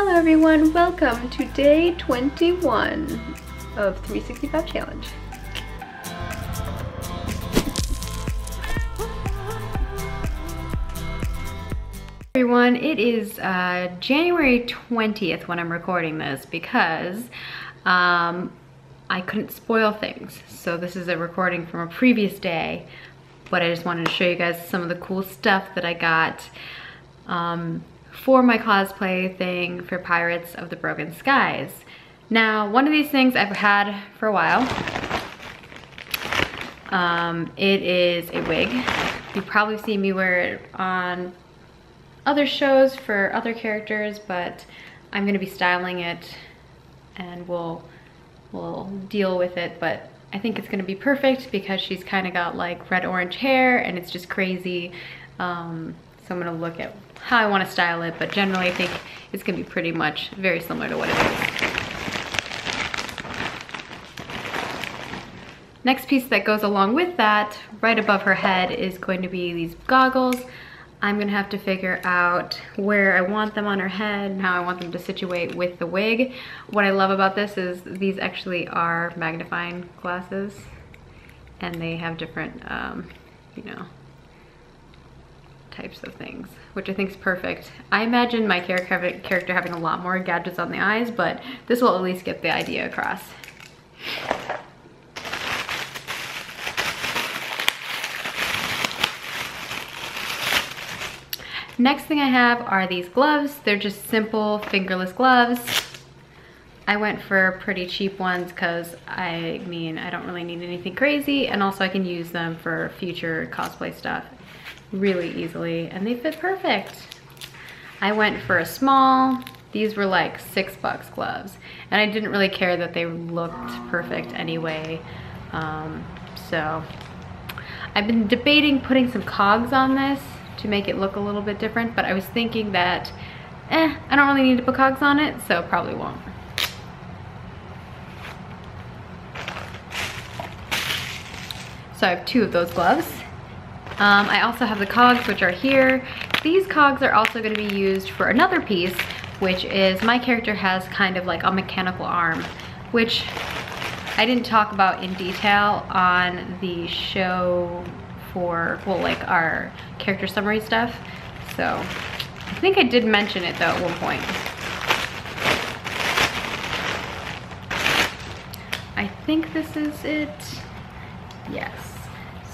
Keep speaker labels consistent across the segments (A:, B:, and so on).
A: Hello everyone, welcome to day 21 of 365 Challenge. Everyone, it is January 20th when I'm recording this because I couldn't spoil things. So this is a recording from a previous day, but I just wanted to show you guys some of the cool stuff that I got for my cosplay thing for Pirates of the Broken Skies. Now, one of these things I've had for a while. It is a wig. You've probably seen me wear it on other shows for other characters, but I'm gonna be styling it and we'll deal with it, but I think it's gonna be perfect because she's kind of got like red-orange hair and it's just crazy. So I'm gonna look at how I want to style it, but generally I think it's gonna be pretty much very similar to what it is. Next piece that goes along with that, right above her head, is going to be these goggles. I'm gonna have to figure out where I want them on her head and how I want them to situate with the wig. What I love about this is these actually are magnifying glasses and they have different, you know, types of things, which I think is perfect. I imagine my character having a lot more gadgets on the eyes, but this will at least get the idea across. Next thing I have are these gloves. They're just simple fingerless gloves. I went for pretty cheap ones because I don't really need anything crazy, and also I can use them for future cosplay stuff really easily, and they fit perfect. I went for a small. These were like $6 gloves, and I didn't really care that they looked perfect anyway. So I've been debating putting some cogs on this to make it look a little bit different, but I was thinking that I don't really need to put cogs on it, so probably won't. So I have 2 of those gloves. I also have the cogs, which are here. These cogs are also going to be used for another piece, which is my character has kind of like a mechanical arm, which I didn't talk about in detail on the show for, well, like our character summary stuff. So I think I did mention it though at one point. I think this is it. Yes.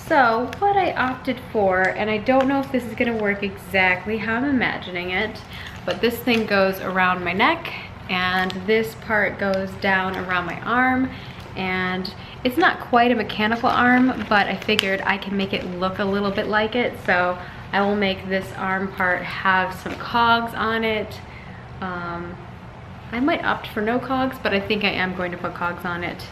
A: So what I opted for, and I don't know if this is gonna work exactly how I'm imagining it, but this thing goes around my neck and this part goes down around my arm, and it's not quite a mechanical arm, but I figured I can make it look a little bit like it, so I will make this arm part have some cogs on it. I might opt for no cogs, but I think I am going to put cogs on it.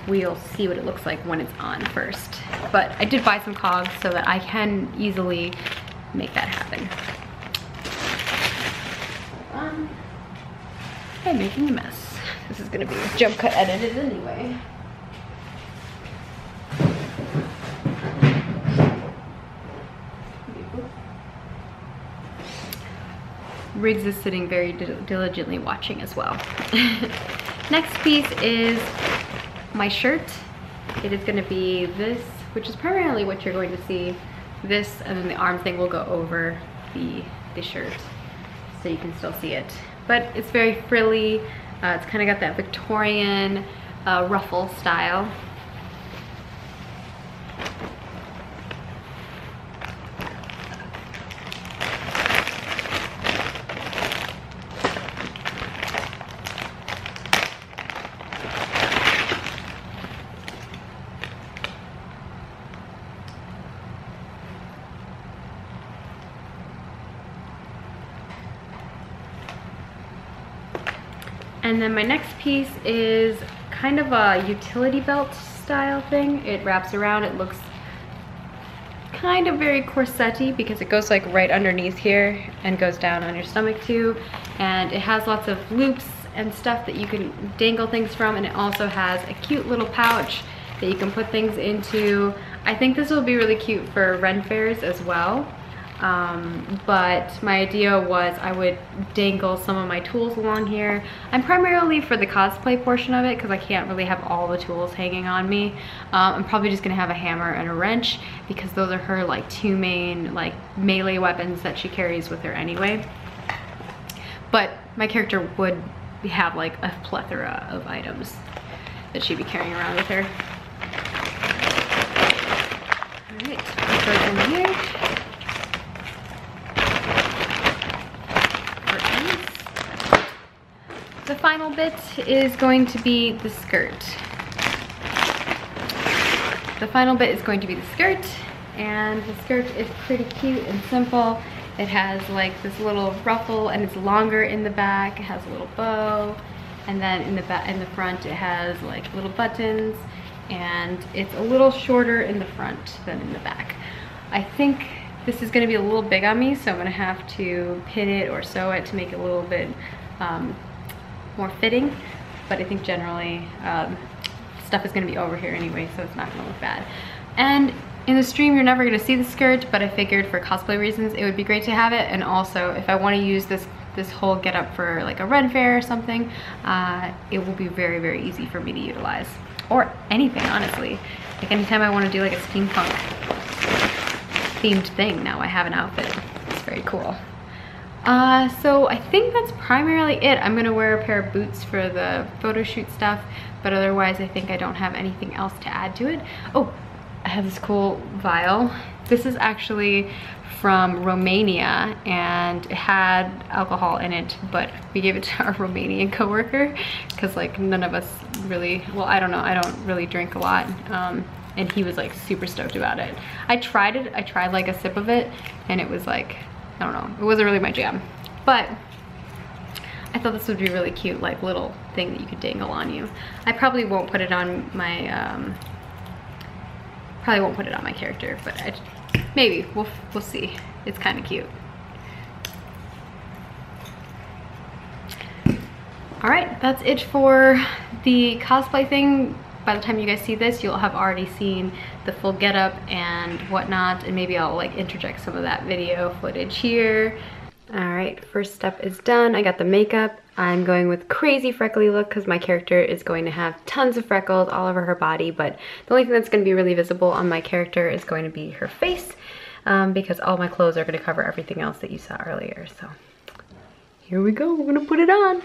A: We'll see what it looks like when it's on first. But I did buy some cogs so that I can easily make that happen. I'm making a mess. This is gonna be jump cut edited anyway. Riggs is sitting very diligently watching as well. Next piece is my shirt. It is gonna be this, which is primarily what you're going to see. This, and then the arm thing will go over the shirt, so you can still see it. But it's very frilly. It's kind of got that Victorian ruffle style. And then my next piece is kind of a utility belt style thing. It wraps around, it looks kind of very corset-y because it goes like right underneath here and goes down on your stomach too. And it has lots of loops and stuff that you can dangle things from, and it also has a cute little pouch that you can put things into. I think this will be really cute for Ren fairs as well. but my idea was I would dangle some of my tools along here. I'm primarily for the cosplay portion of it because I can't really have all the tools hanging on me. I'm probably just gonna have a hammer and a wrench because those are her like two main like melee weapons that she carries with her anyway. But my character would have like a plethora of items that she'd be carrying around with her. All right, put those in here. The final bit is going to be the skirt. The final bit is going to be the skirt, and the skirt is pretty cute and simple. It has like this little ruffle and it's longer in the back. It has a little bow, and then in the front it has like little buttons, and it's a little shorter in the front than in the back. I think this is gonna be a little big on me, so I'm gonna have to pin it or sew it to make it a little bit more fitting, but I think generally stuff is gonna be over here anyway, so it's not gonna look bad. And in the stream, you're never gonna see the skirt, but I figured for cosplay reasons, it would be great to have it. And also, if I wanna use this whole getup for like a Red Fair or something, it will be very, very easy for me to utilize. Or anything, honestly. Like anytime I wanna do like a steampunk themed thing, now I have an outfit. It's very cool. So I think that's primarily it. I'm gonna wear a pair of boots for the photo shoot stuff, but otherwise I think I don't have anything else to add to it. Oh, I have this cool vial. This is actually from Romania, and it had alcohol in it, but we gave it to our Romanian coworker because like none of us really, well, I don't know, I don't really drink a lot, and he was like super stoked about it. I tried it, I tried like a sip of it, and it was like, I don't know, it wasn't really my jam, but I thought this would be really cute, like little thing that you could dangle on you. I probably won't put it on my character, but maybe we'll see. It's kind of cute. All right, that's it for the cosplay thing. By the time you guys see this, you'll have already seen the full getup and whatnot, and maybe I'll like interject some of that video footage here. All right, first step is done. I got the makeup. I'm going with crazy freckly look because my character is going to have tons of freckles all over her body, but the only thing that's going to be really visible on my character is going to be her face, because all my clothes are going to cover everything else that you saw earlier. So here we go, we're going to put it on.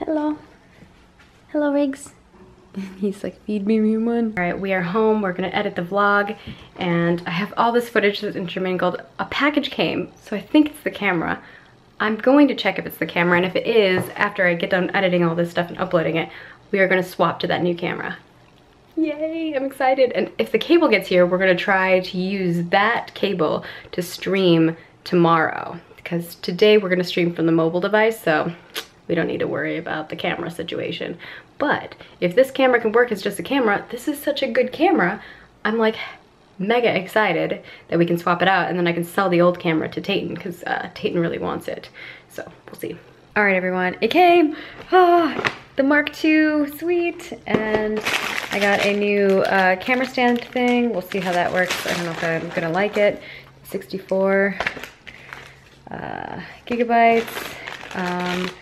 A: Hello. Hello, Riggs. He's like, feed me one. All right, we are home. We're gonna edit the vlog, and I have all this footage that's intermingled. A package came, so I think it's the camera. I'm going to check if it's the camera, and if it is, after I get done editing all this stuff and uploading it, we are gonna swap to that new camera. Yay, I'm excited. And if the cable gets here, we're gonna try to use that cable to stream tomorrow, because today we're gonna stream from the mobile device, so we don't need to worry about the camera situation. But if this camera can work as just a camera, this is such a good camera. I'm like mega excited that we can swap it out, and then I can sell the old camera to Tayton because Tayton really wants it. So we'll see. All right, everyone, it came. Oh, the Mark II, sweet. And I got a new camera stand thing. We'll see how that works. I don't know if I'm gonna like it. 64 gigabytes.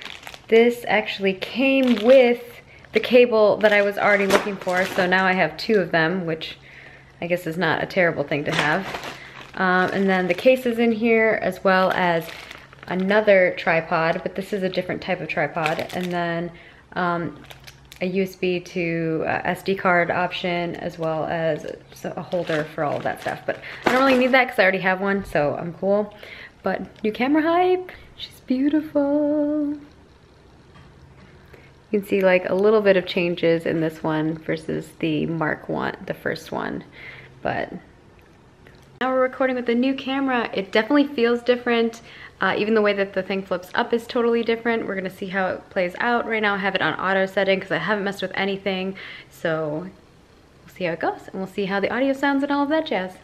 A: This actually came with the cable that I was already looking for, so now I have two of them, which I guess is not a terrible thing to have. And then the case is in here, as well as another tripod, but this is a different type of tripod. And then a USB to SD card option, as well as a holder for all of that stuff. But I don't really need that because I already have one, so I'm cool. But new camera hype, she's beautiful. You can see like a little bit of changes in this one versus the Mark 1, the first one. But now we're we're recording with the new camera, it definitely feels different. Even the way that the thing flips up is totally different. We're gonna see how it plays out. Right now I have it on auto setting because I haven't messed with anything. So we'll see how it goes and we'll see how the audio sounds and all of that jazz.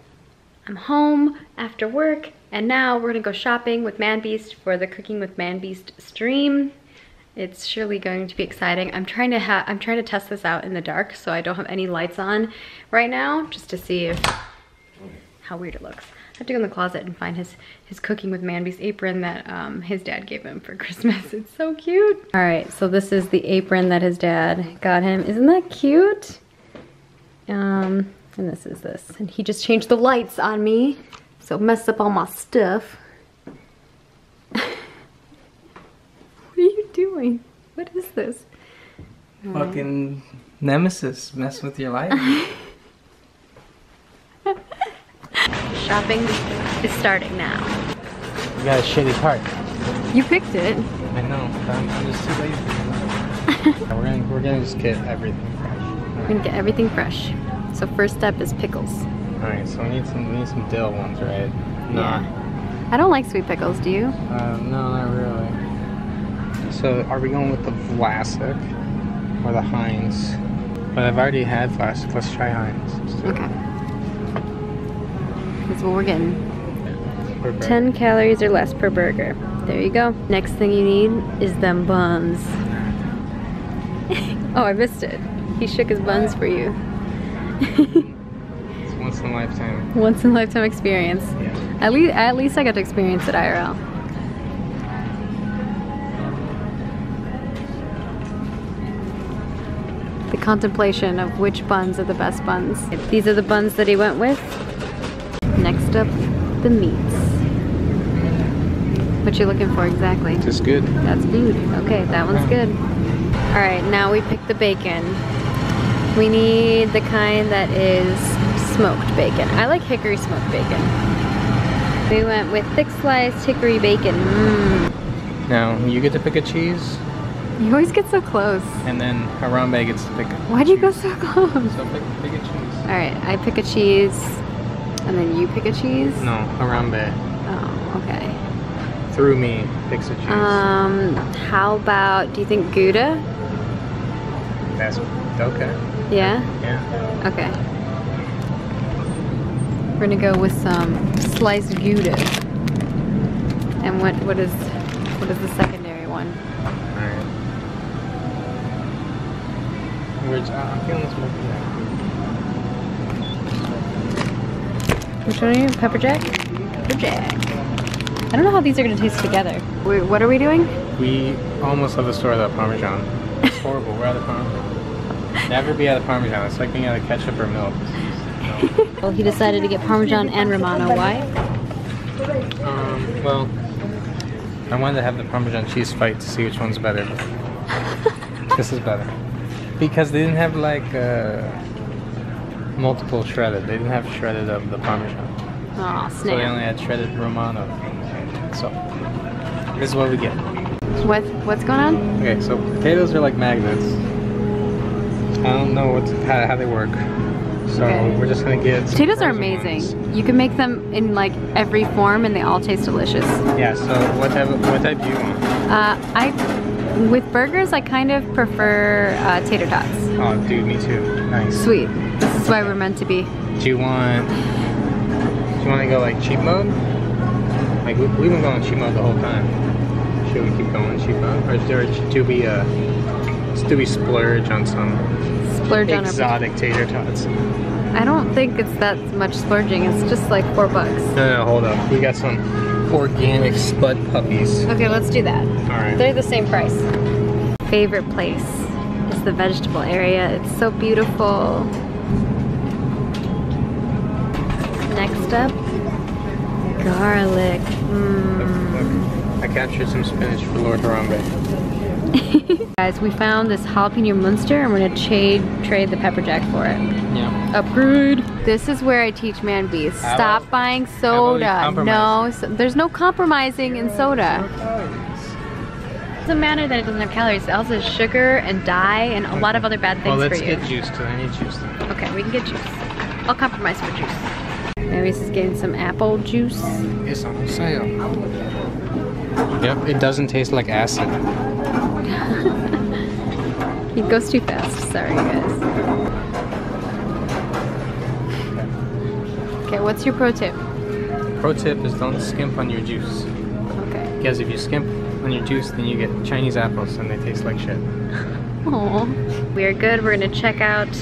A: I'm home after work and now we're gonna go shopping with ManBeast for the Cooking with ManBeast stream. It's surely going to be exciting. I'm trying to test this out in the dark so I don't have any lights on right now just to see how weird it looks. I have to go in the closet and find his Cooking with ManBeast apron that his dad gave him for Christmas. It's so cute. All right, so this is the apron that his dad got him. Isn't that cute? And this is this. And he just changed the lights on me, so it messed up all my stuff. What are you doing? What is this?
B: Fucking nemesis messing with your life.
A: Shopping is starting now.
B: You got a shitty cart.
A: You picked it.
B: I know, but I'm just too lazy. we're gonna just get everything fresh.
A: We're gonna get everything fresh. So first step is pickles.
B: Alright, so we need some dill ones, right?
A: Yeah. I don't like sweet pickles, do you?
B: No, not really. So are we going with the Vlasic or the Heinz? But I've already had Vlasic. Let's try Heinz.
A: Okay. That's what we're getting. 10 calories or less per burger. There you go. Next thing you need is them buns. Oh, I missed it. He shook his buns for you.
B: It's once in a lifetime.
A: Once in a lifetime experience.
B: Yeah.
A: At least I got to experience it IRL. The contemplation of which buns are the best buns. These are the buns that he went with. Next up, the meats. What you looking for exactly?
B: Just good.
A: That's good. Okay, that one's good. All right, now we pick the bacon. We need the kind that is smoked bacon. I like hickory smoked bacon. We went with thick sliced hickory bacon. Mmm.
B: Now, you get to pick a cheese.
A: You always get so close.
B: And then Harambe gets to pick a
A: Why'd you go so close?
B: So pick a cheese.
A: All right, I pick a cheese. And then you pick a cheese?
B: No, Harambe.
A: Oh, okay.
B: Through me picks a cheese.
A: How about, do you think Gouda?
B: That's okay.
A: Yeah?
B: Yeah.
A: Okay. We're gonna go with some sliced Gouda. And what is the secondary one?
B: Alright. I'm feeling this movie.
A: Which one are you? Pepper jack? Pepper jack. I don't know how these are gonna taste together. Wait, what are we doing?
B: We almost left the store without Parmesan. It's horrible. We're out of Parmesan. Never be out of Parmesan. It's like being out of ketchup or milk. No.
A: Well, he decided to get Parmesan and Romano. Why?
B: Well, I wanted to have the Parmesan cheese fight to see which one's better. This is better. Because they didn't have like multiple shredded. They didn't have shredded of the Parmesan.
A: Aw,
B: So they
A: snap.
B: only had shredded Romano. So, this is what we get.
A: What's going on?
B: Okay, so potatoes are like magnets. I don't know how they work. So
A: Okay.
B: we're just gonna get some
A: Potatoes are
B: frozen
A: amazing.
B: ones.
A: You can make them in like every form and they all taste delicious.
B: Yeah, so what type do you want?
A: With burgers, I kind of prefer tater tots.
B: Oh, dude, me too. Nice.
A: Sweet. This is why we're meant to be.
B: Do you want to go like cheap mode? Like we've been going cheap mode the whole time. Should we keep going cheap mode, or do we splurge on some exotic tater tots?
A: I don't think it's that much splurging. It's just like $4.
B: No, hold up. We got some organic spud puppies.
A: Okay, let's do that.
B: All right.
A: They're the same price. Favorite place is the vegetable area. It's so beautiful. Next up, garlic.
B: Look, I captured some spinach for Lord Harambe.
A: Guys, we found this jalapeno Munster and we're gonna trade the pepper jack for it.
B: Yeah.
A: Upgrade. This is where I teach ManBeast. Stop buying soda. No, there's no compromising in soda. It doesn't matter that it doesn't have calories. It also has sugar and dye and a lot of other bad things for you.
B: Well, let's get juice too. I need juice too.
A: Okay, we can get juice. I'll compromise for juice. Maybe this is getting some apple juice.
B: It's on sale. Yep, it doesn't taste like acid.
A: He goes too fast. Sorry, guys. Okay, what's your pro tip?
B: Pro tip is don't skimp on your juice.
A: Okay.
B: Because if you skimp on your juice, then you get Chinese apples and they taste like shit.
A: Aww. We are good. We're gonna check out.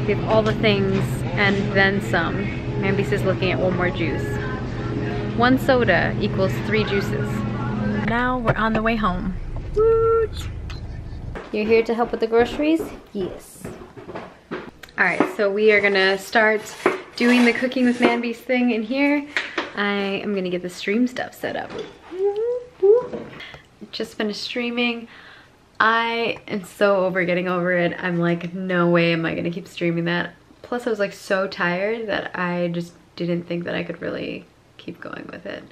A: We have all the things and then some. Mambies is looking at one more juice. 1 soda equals 3 juices. Now we're on the way home. Woot! You're here to help with the groceries? Yes. Alright, so we are gonna start doing the cooking with Mambies thing in here. I am gonna get the stream stuff set up. Just finished streaming. I am so over getting over it. I'm like, no way am I gonna keep streaming that. Plus I was like so tired that I just didn't think that I could really keep going with it.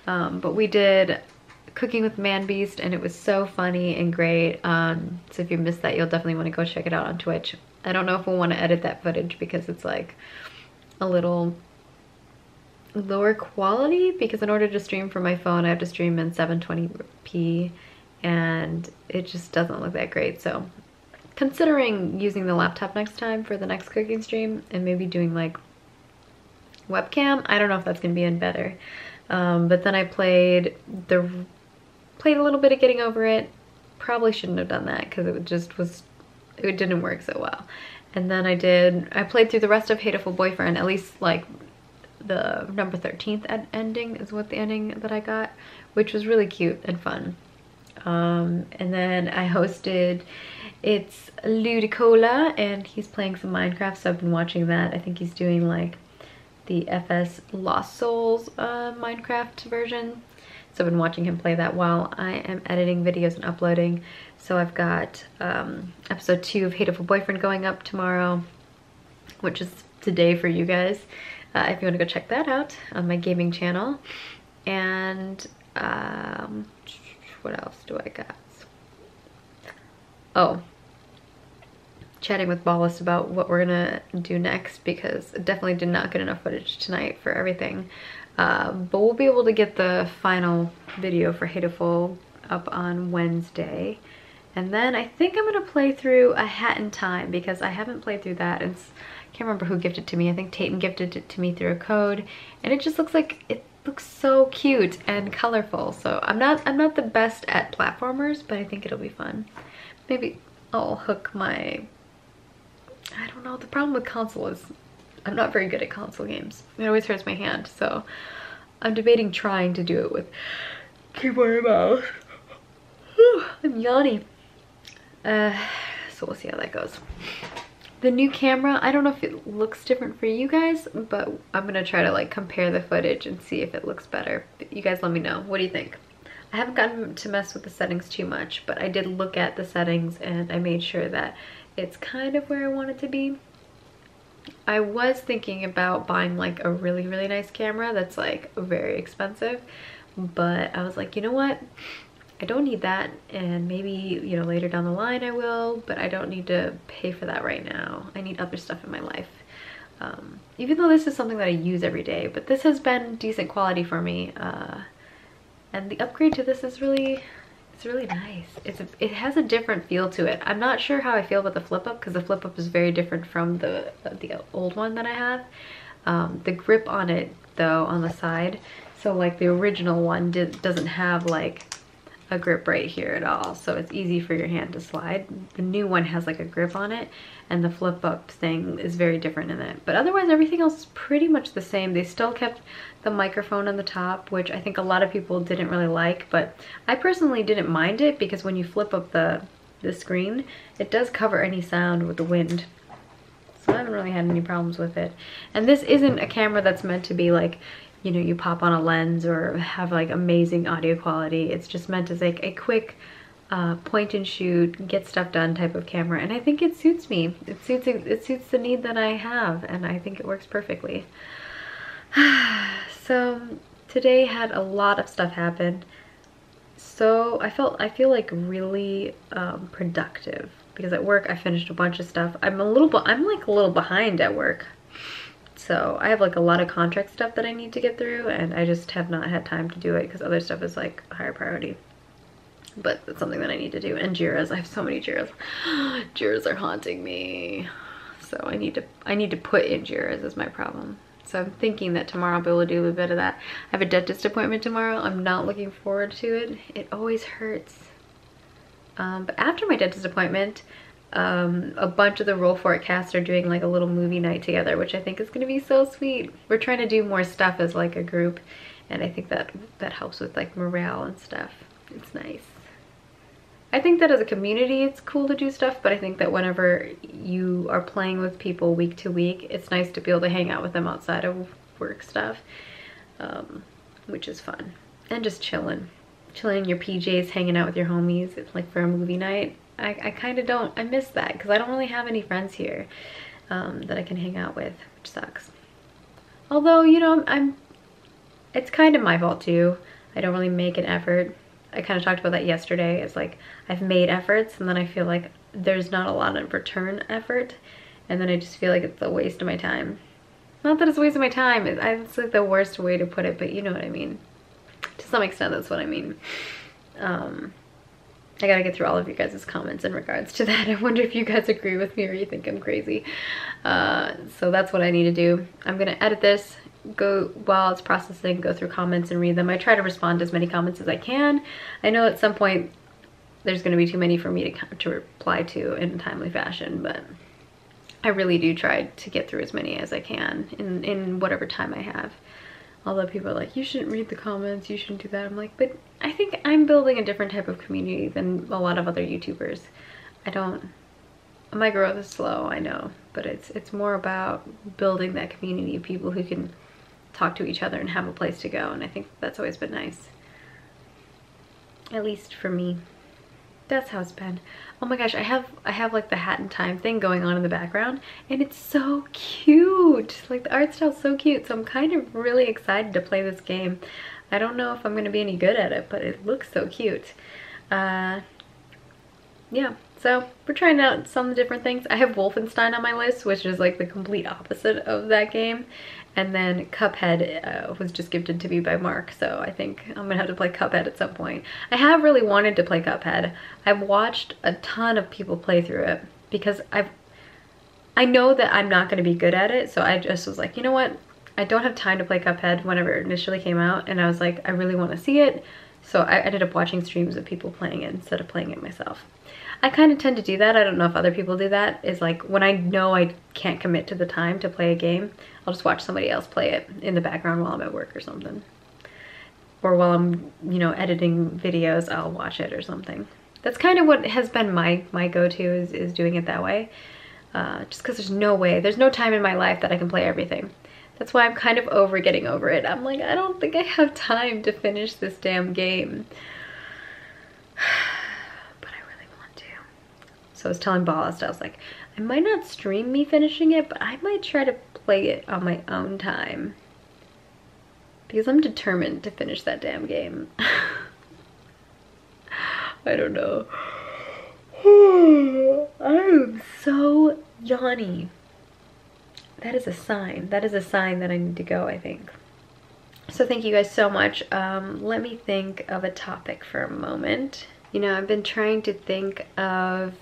A: But we did cooking with Mambies and it was so funny and great. So if you missed that, you'll definitely want to go check it out on Twitch. I don't know if we'll want to edit that footage because it's like a little lower quality, because in order to stream from my phone I have to stream in 720p and it just doesn't look that great. So considering using the laptop next time for the next cooking stream and maybe doing like webcam. I don't know if that's gonna be in better. But then I played a little bit of Getting Over It. Probably shouldn't have done that because it didn't work so well. And then I played through the rest of Hateful Boyfriend, at least like the number 13th ending is what the ending that I got, which was really cute and fun. And then I hosted It's Ludicola and he's playing some Minecraft, so I've been watching that. I think he's doing like the FS Lost Souls Minecraft version. So I've been watching him play that while I am editing videos and uploading. So I've got episode 2 of Hateful Boyfriend going up tomorrow, which is today for you guys. If you want to go check that out on my gaming channel. And what else do I got? Oh, chatting with Ballas about what we're gonna do next, because I definitely did not get enough footage tonight for everything. But we'll be able to get the final video for Hateful up on Wednesday. And then I think I'm gonna play through A Hat in Time, because I haven't played through that. I can't remember who gifted it to me. I think Tayton gifted it to me through a code, and it just looks like it looks so cute and colorful. So I'm not the best at platformers, but I think it'll be fun. Maybe I'll hook my, I don't know, the problem with console is I'm not very good at console games. It always hurts my hand, so I'm debating trying to do it with keyboard and mouse. I'm yawning. So we'll see how that goes. The new camera, I don't know if it looks different for you guys, but I'm gonna try to like compare the footage and see if it looks better. You guys let me know. What do you think? I haven't gotten to mess with the settings too much, but I did look at the settings and I made sure that it's kind of where I want it to be. I was thinking about buying like a really, really nice camera that's like very expensive, but I was like, you know what? I don't need that, and maybe, you know, later down the line I will, but I don't need to pay for that right now. I need other stuff in my life. Even though this is something that I use every day, but this has been decent quality for me. And the upgrade to this is really nice. It has a different feel to it. I'm not sure how I feel about the flip up, because the flip up is very different from the old one that I have. The grip on it though, on the side, so like the original one doesn't have like a grip right here at all, so it's easy for your hand to slide. The new one has like a grip on it, and the flip up thing is very different in it. But otherwise everything else is pretty much the same. They still kept the microphone on the top, which I think a lot of people didn't really like, but I personally didn't mind it, because when you flip up the screen, it does cover any sound with the wind. So I haven't really had any problems with it. And this isn't a camera that's meant to be like, you know, you pop on a lens or have like amazing audio quality. It's just meant as like a quick point and shoot, get stuff done type of camera, and I think it suits me. It suits the need that I have, and I think it works perfectly. So today had a lot of stuff happen. So I feel like really productive, because at work I finished a bunch of stuff. I'm like a little behind at work. So I have like a lot of contract stuff that I need to get through, and I just have not had time to do it because other stuff is like a higher priority. But it's something that I need to do. And JIRAs, I have so many JIRAs. JIRAs are haunting me. So I need to put in JIRAs is my problem. So I'm thinking that tomorrow I'll be able to do a bit of that. I have a dentist appointment tomorrow. I'm not looking forward to it. It always hurts. But after my dentist appointment, a bunch of the Roll For It cast are doing like a little movie night together, which I think is gonna be so sweet. We're trying to do more stuff as like a group, and I think that helps with like morale and stuff. It's nice. I think that as a community it's cool to do stuff, but I think that whenever you are playing with people week to week, it's nice to be able to hang out with them outside of work stuff, which is fun. And just chilling in your PJs, hanging out with your homies. It's like for a movie night. I kind of don't, I miss that because I don't really have any friends here that I can hang out with, which sucks. Although, you know, it's kind of my fault too. I don't really make an effort. I kind of talked about that yesterday. It's like I've made efforts and then I feel like there's not a lot of return effort, and then I just feel like it's a waste of my time. Not that it's a waste of my time, it's like the worst way to put it, but you know what I mean. To some extent that's what I mean. I gotta get through all of you guys' comments in regards to that. I wonder if you guys agree with me or you think I'm crazy. So that's what I need to do. I'm gonna edit this, go while it's processing, go through comments and read them. I try to respond to as many comments as I can. I know at some point there's gonna be too many for me to reply to in a timely fashion, but I really do try to get through as many as I can in whatever time I have. Although people are like, you shouldn't read the comments, you shouldn't do that. I'm like, but I think I'm building a different type of community than a lot of other YouTubers. My growth is slow, I know, but it's more about building that community of people who can talk to each other and have a place to go, and I think that's always been nice. At least for me. That's how it's been. Oh my gosh, I have like the Hat in Time thing going on in the background, and it's so cute. Like the art style's so cute, so I'm kind of really excited to play this game. I don't know if I'm gonna be any good at it, but it looks so cute. Yeah, so we're trying out some different things. I have Wolfenstein on my list, which is like the complete opposite of that game. And then Cuphead was just gifted to me by Mark, so I think I'm gonna have to play Cuphead at some point. I have really wanted to play Cuphead. I've watched a ton of people play through it because I know that I'm not gonna be good at it, so I just was like, you know what? I don't have time to play Cuphead whenever it initially came out, and I was like, I really wanna see it. So I ended up watching streams of people playing it instead of playing it myself. I kind of tend to do that. I don't know if other people do that. Is like when I know I can't commit to the time to play a game, I'll just watch somebody else play it in the background while I'm at work or something. Or while I'm, you know, editing videos, I'll watch it or something. That's kind of what has been my go-to is doing it that way. Just because there's no time in my life that I can play everything. That's why I'm kind of getting over it. I'm like, I don't think I have time to finish this damn game. So I was telling Ballast, I was like, I might not stream me finishing it, but I might try to play it on my own time. Because I'm determined to finish that damn game. I don't know. I am so yawny. That is a sign. That is a sign that I need to go, I think. So thank you guys so much. Let me think of a topic for a moment. You know, I've been trying to think of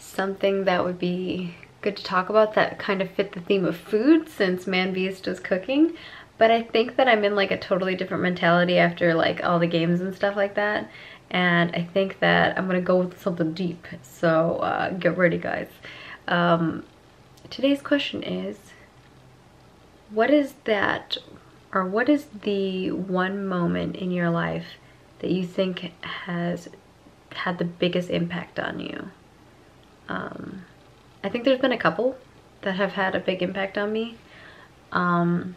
A: something that would be good to talk about that kind of fit the theme of food, since Man Beast is cooking. But I think that I'm in like a totally different mentality after like all the games and stuff like that. And I think that I'm gonna go with something deep. So get ready, guys. Today's question is, what is the one moment in your life that you think has had the biggest impact on you? I think there's been a couple that have had a big impact on me. I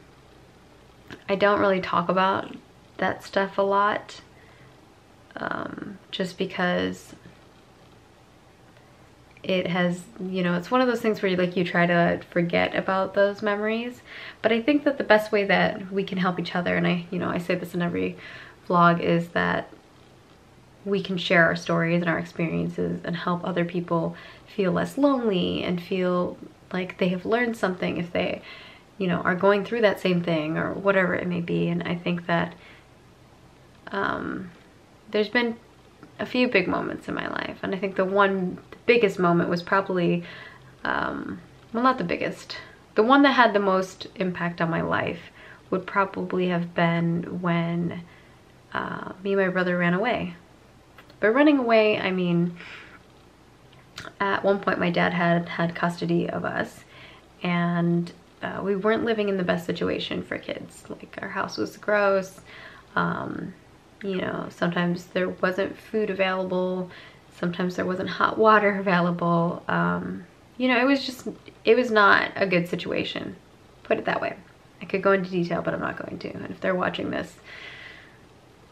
A: don't really talk about that stuff a lot, just because it has, you know, it's one of those things where you try to forget about those memories. But I think that the best way that we can help each other, and I say this in every vlog, is that we can share our stories and our experiences and help other people feel less lonely and feel like they have learned something if they, you know, are going through that same thing or whatever it may be. And I think that there's been a few big moments in my life, and I think the biggest moment was probably, well, not the biggest, the one that had the most impact on my life would probably have been when me and my brother ran away. By running away, I mean, at one point my dad had custody of us, and we weren't living in the best situation for kids. Like, our house was gross. You know, sometimes there wasn't food available. Sometimes there wasn't hot water available. You know, it was not a good situation. Put it that way. I could go into detail, but I'm not going to. And if they're watching this,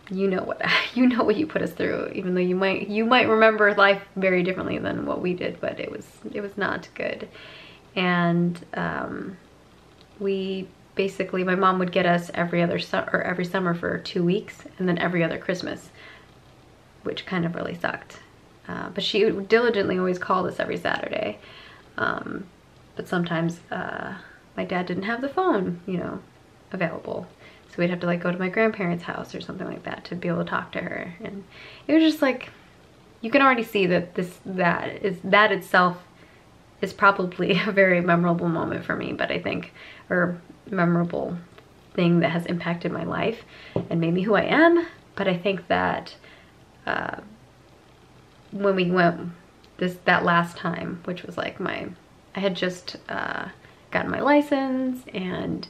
A: you know what you put us through. Even though you might remember life very differently than what we did, but it was not good. And we basically, my mom would get us every summer for 2 weeks, and then every other Christmas, which kind of really sucked. But she diligently always called us every Saturday. But sometimes my dad didn't have the phone, you know, available. So we'd have to like go to my grandparents' house or something like that to be able to talk to her. And it was just like, you can already see that that itself is probably a very memorable moment for me, but I think, or memorable thing that has impacted my life and made me who I am. But I think that when we went that last time, which was like I had just gotten my license and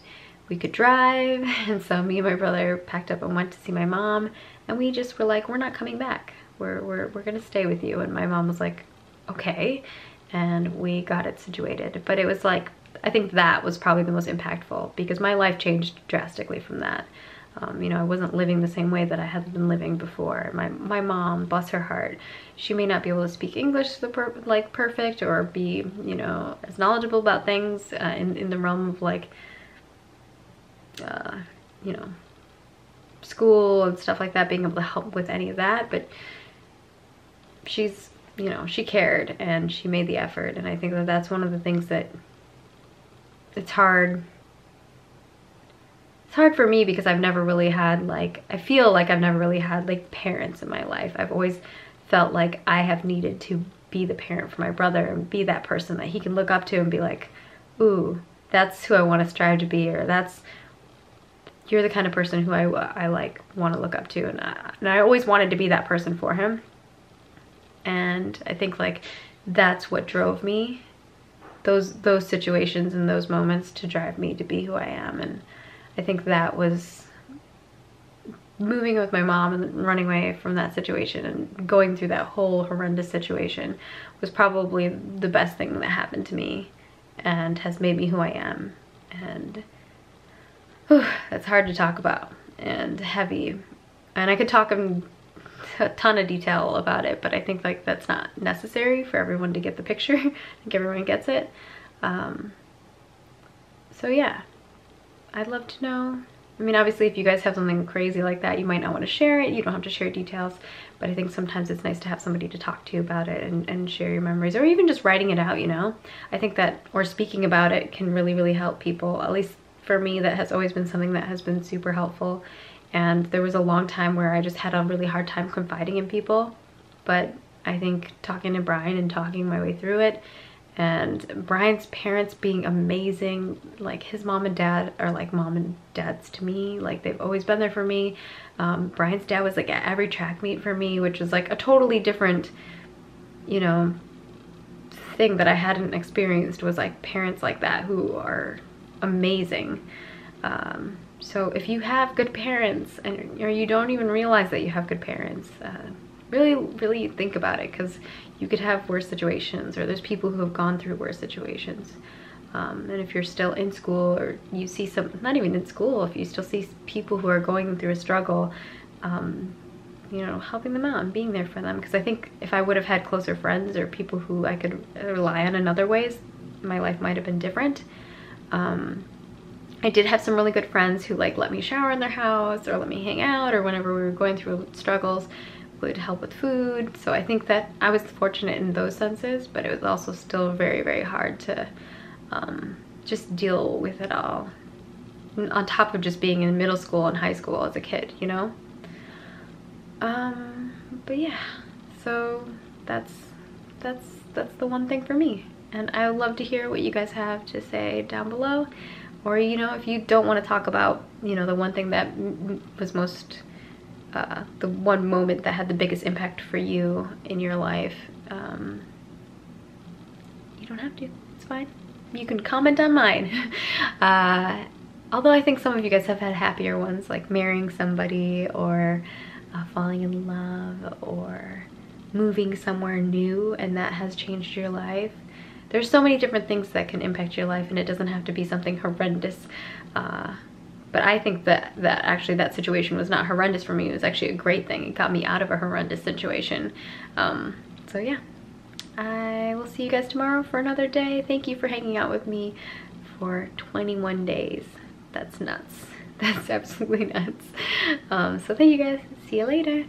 A: we could drive, and so me and my brother packed up and went to see my mom, and we just were like, we're not coming back, we're gonna stay with you. And my mom was like, okay, and we got it situated. But it was like, I think that was probably the most impactful, because my life changed drastically from that. You know, I wasn't living the same way that I had been living before. My mom, bless her heart, she may not be able to speak English like perfect, or be, you know, as knowledgeable about things in the realm of like, you know, school and stuff like that, being able to help with any of that. But she's, you know, she cared and she made the effort. And I think that that's one of the things that it's hard for me, because I've never really had like, I feel like I've never really had like parents in my life. I've always felt like I have needed to be the parent for my brother and be that person that he can look up to and be like, ooh, that's who I want to strive to be, or you're the kind of person who I like want to look up to. And I always wanted to be that person for him. And I think like that's what drove me, those situations and those moments, to drive me to be who I am. And I think that was moving with my mom and running away from that situation and going through that whole horrendous situation was probably the best thing that happened to me and has made me who I am. And that's hard to talk about and heavy. And I could talk in a ton of detail about it, but I think like that's not necessary for everyone to get the picture. I think everyone gets it. So yeah, I'd love to know. I mean, obviously if you guys have something crazy like that, you might not want to share it. You don't have to share details, but I think sometimes it's nice to have somebody to talk to about it and share your memories, or even just writing it out, you know? I think that, or speaking about it, can really, really help people. At least for me, that has always been something that has been super helpful. And there was a long time where I just had a really hard time confiding in people. But I think talking to Brian and talking my way through it, and Brian's parents being amazing, like his mom and dad are like mom and dads to me. Like they've always been there for me. Brian's dad was like at every track meet for me, which was like a totally different, you know, thing that I hadn't experienced, was like parents like that who are amazing. So if you have good parents, or you don't even realize that you have good parents, really, really think about it, because you could have worse situations, or there's people who have gone through worse situations. And if you're still in school, or you see some, not even in school, if you still see people who are going through a struggle, you know, helping them out and being there for them. Because I think if I would have had closer friends or people who I could rely on in other ways, my life might have been different. I did have some really good friends who like let me shower in their house, or let me hang out, or whenever we were going through struggles, would help with food. So I think that I was fortunate in those senses, but it was also still very, very hard to just deal with it all. On top of just being in middle school and high school as a kid, you know? But yeah, so that's the one thing for me. And I would love to hear what you guys have to say down below. Or, you know, if you don't want to talk about, you know, the one thing that was most, the one moment that had the biggest impact for you in your life, you don't have to, it's fine. You can comment on mine. Although I think some of you guys have had happier ones, like marrying somebody, or falling in love, or moving somewhere new and that has changed your life. There's so many different things that can impact your life, and it doesn't have to be something horrendous. But I think that actually that situation was not horrendous for me. It was actually a great thing. It got me out of a horrendous situation. So yeah, I will see you guys tomorrow for another day. Thank you for hanging out with me for 21 days. That's nuts. That's absolutely nuts. So thank you guys. See you later.